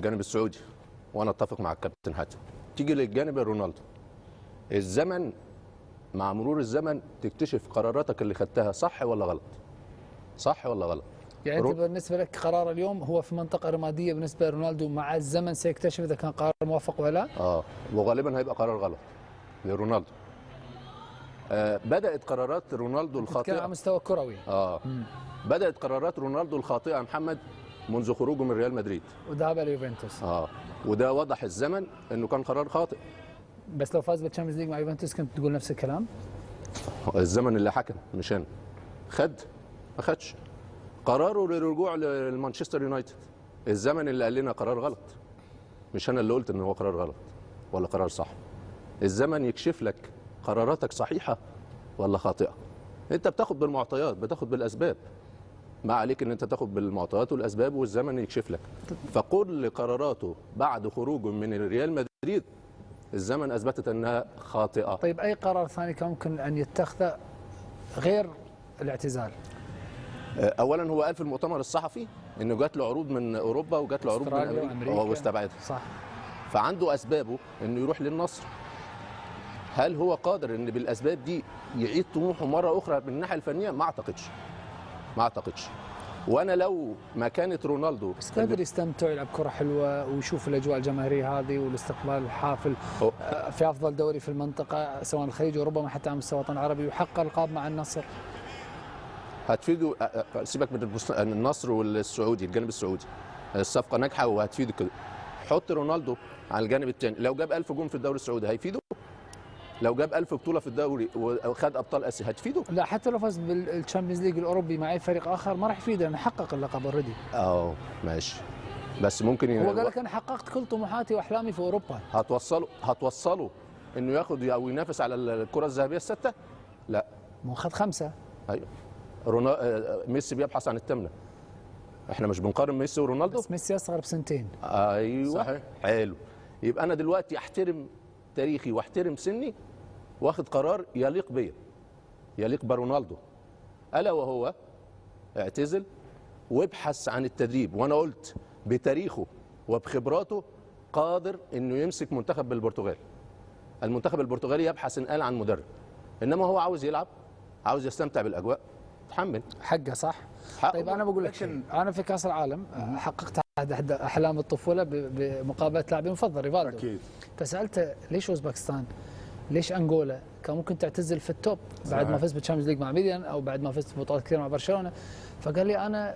الجانب السعودي، وانا اتفق مع الكابتن حاتم. تيجي للجانب رونالدو، الزمن مع مرور الزمن تكتشف قراراتك اللي خدتها صح ولا غلط. صح ولا غلط؟ يعني انت بالنسبه لك قرار اليوم هو في منطقه رماديه بالنسبه لرونالدو، مع الزمن سيكتشف اذا كان قرار موفق ولا لا؟ وغالبا هيبقى قرار غلط لرونالدو. بدأت قرارات رونالدو الخاطئة على مستوى كروي. بدأت قرارات رونالدو الخاطئة محمد منذ خروجه من ريال مدريد وذهاب ليوفنتوس. وده وضح الزمن انه كان قرار خاطئ. بس لو فاز بالتشامبيونز ليج مع يوفنتوس كنت تقول نفس الكلام؟ الزمن اللي حكم مش انا. ما خدش قراره للرجوع لمانشستر يونايتد. الزمن اللي قال لنا قرار غلط، مش انا اللي قلت ان هو قرار غلط ولا قرار صح. الزمن يكشف لك قراراتك صحيحه ولا خاطئه. انت بتاخد بالمعطيات، بتاخد بالاسباب. ما عليك ان انت تاخد بالمعطيات والاسباب والزمن يكشف لك. فكل قراراته بعد خروجه من الريال مدريد الزمن اثبتت انها خاطئه. طيب اي قرار ثاني كان ممكن ان يتخذه غير الاعتزال؟ اولا هو قال في المؤتمر الصحفي انه جات له عروض من اوروبا وجات له عروض من امريكا واستبعدها. صح. فعنده اسبابه انه يروح للنصر. هل هو قادر ان بالاسباب دي يعيد طموحه مره اخرى من الناحيه الفنيه؟ ما اعتقدش. وانا لو ما كانت رونالدو بس قادر يستمتع، يلعب كره حلوه ويشوف الاجواء الجماهيريه هذه والاستقبال الحافل في افضل دوري في المنطقه سواء الخليج وربما حتى على مستوى الوطن العربي، ويحقق القاب مع النصر. هتفيده. سيبك من النصر والسعودي، الجانب السعودي الصفقه ناجحه وهتفيدك. حط رونالدو على الجانب الثاني، لو جاب 1000 جون في الدوري السعودي هيفيده؟ لو جاب 1000 بطوله في الدوري وخد ابطال اسيا هتفيده؟ لا، حتى لو فاز بالتشامبيونز ليج الاوروبي مع اي فريق اخر ما راح يفيده لانه حقق اللقب اوريدي. ماشي. بس ممكن هو قال لك انا حققت كل طموحاتي واحلامي في اوروبا. هتوصله انه ياخد او ينافس على الكره الذهبيه السته؟ لا. ما خد 5. ايوه. ميسي بيبحث عن الثامنه. احنا مش بنقارن ميسي ورونالدو؟ بس ميسي اصغر بسنتين. ايوه صحيح. حلو. يبقى انا دلوقتي احترم تاريخي واحترم سني، واخد قرار يليق بيا، يليق برونالدو، الا وهو اعتزل وابحث عن التدريب. وانا قلت بتاريخه وبخبراته قادر انه يمسك منتخب البرتغال. المنتخب البرتغالي يبحث ان قال عن مدرب، انما هو عاوز يلعب، عاوز يستمتع بالاجواء، تحمل حقه. صح. طيب انا بقول لك شيء، انا في كاس العالم حققت احد احلام الطفوله بمقابله لاعبي المفضل ريفالدو. اكيد. فسالته ليش اوزبكستان؟ ليش انغولا؟ كان ممكن تعتزل في التوب بعد ما فزت بالتشامبيونز ليج مع ميلان او بعد ما فزت ببطولات كثيره مع برشلونه. فقال لي انا